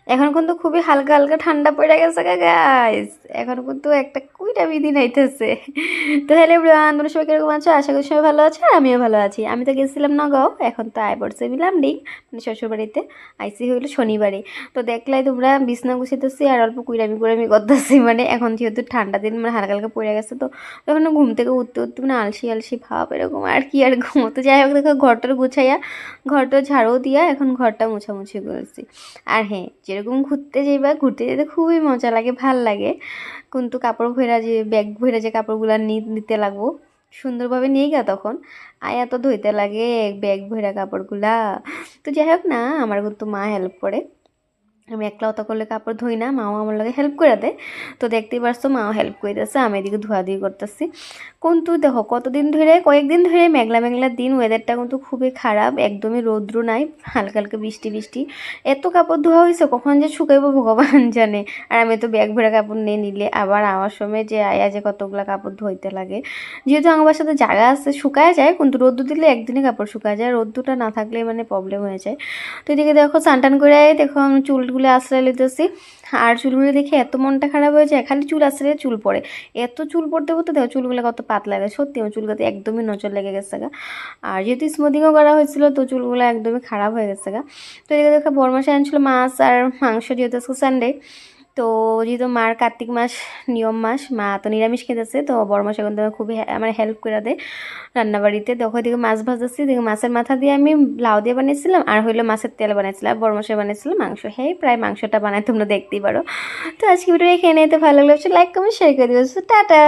এখন কিন্তু খুবই হালকা হালকা ঠান্ডা পড়ে গেছে গাইস। এখন কিন্তু একটা কুইটা বিধি নাইতেছে। তো হ্যালো এভরিওয়ান, তোমরা সবাই কিরকম আছো? আশা করি সবাই ভালো আছে, আর আমিও ভালো আছি। আমি তো গেছিলাম নগাঁও, এখন তো আয় পড়ছে মিলামডিং, মানে শ্বশুরবাড়িতে। আইসি হইলো শনিবারে। তো দেখলাই তোমরা বিছনা গুছিতেছি আর অল্প কুইরামি কুইরামি করতেছি, মানে এখন যেহেতু ঠান্ডা দিন, মানে হালকা হালকা পড়ে গেছে, তো তখন ঘুম থেকে উঠতে উঠতে মানে আলসি আলসি ভাব এরকম আর কি, আর ঘুমোতে যাই হোক। দেখো ঘরটার গুছাইয়া, ঘরটা ঝাড়ু দিয়া এখন ঘরটা মুছামুছি করেছি। আর হ্যাঁ, যেরকম ঘুরতে যাইবা, ঘুরতে যেতে খুবই মজা লাগে, ভাল লাগে। কিন্তু কাপড় ভইরা যে ব্যাগ ভইরা যে কাপড়গুলো নিতে লাগবো, সুন্দরভাবে নিয়ে গা তখন আয়া তো ধুইতে লাগে ব্যাগ ভইরা কাপড়গুলা। তো যাই হোক না, আমার কিন্তু মা হেল্প করে। আমি একলা অত করলে কাপড় ধুই না, মাও আমার লগে হেল্প করে দেয়। তো দেখতেই পারছো মাও হেল্প করতেছে, আমি এদিকে ধোয়াধুয়ি করতেছি। কিন্তু দেখো কতদিন ধরে, কয়েকদিন ধরে মেঘলা মেঘলা দিন, ওয়েদারটা কিন্তু খুবই খারাপ, একদমই রৌদ্র নাই, হালকা হালকা বৃষ্টি বৃষ্টি। এত কাপড় ধোয়া হয়েছে, কখন যে শুকাইবো ভগবান জানে। আর আমি তো ব্যাগ ভরা কাপড় নিয়ে নিলে আবার আমার সময় যে আয়া যে কতগুলো কাপড় ধুইতে লাগে। যেহেতু আমার বাসাতে জায়গা আছে, শুকায় যায়, কিন্তু রোদ্দুর দিলে একদিনে কাপড় শুকায় যায়, রোদ্দুরটা না থাকলে মানে প্রবলেম হয়ে যায়। তো এদিকে দেখো চান টান করে দেখো আমি চুলগুলো আশ্রয় লিতেছি। আর চুলগুলো দেখে এত মনটা খারাপ হয়ে যায়, খালি চুল আশ্রয় চুল পড়ে। এত চুল পড়তে পড়তে দেখো চুলগুলো কত পাতলা লাগে, সত্যি আমার চুলগুলোতে একদমই নজর লেগে গেছে গা। আর যেহেতু স্মুদিংও করা হয়েছিল, তো চুলগুলো একদমই খারাপ হয়ে গেছে গা। তো এদিকে দেখো বড়মাসে আনছিল মাছ আর মাংস, যেহেতু আজকে সানডে। তো যেহেতু মার কার্তিক মাস নিয়ম মাস, মা তো নিরামিষ খেতেছে, তো বড় মাসে কিন্তু খুবই আমার হেল্প করে দেয় রান্নাবাড়িতে। দেখো এদিকে মাছ ভাজাচ্ছি, দেখো মাছের মাথা দিয়ে আমি লাউ দিয়ে বানিয়েছিলাম, আর হইলো মাছের তেল বানিয়েছিলাম, আর বড় মাসে বানিয়েছিলাম মাংস। হ্যাঁ, প্রায় মাংসটা বানায় তোমরা দেখতেই পারো। তো আজকে ভিডিও এখানে নিতে ভালো লাগলে লাইক কমেন্ট শেয়ার করে দিও। টাটা।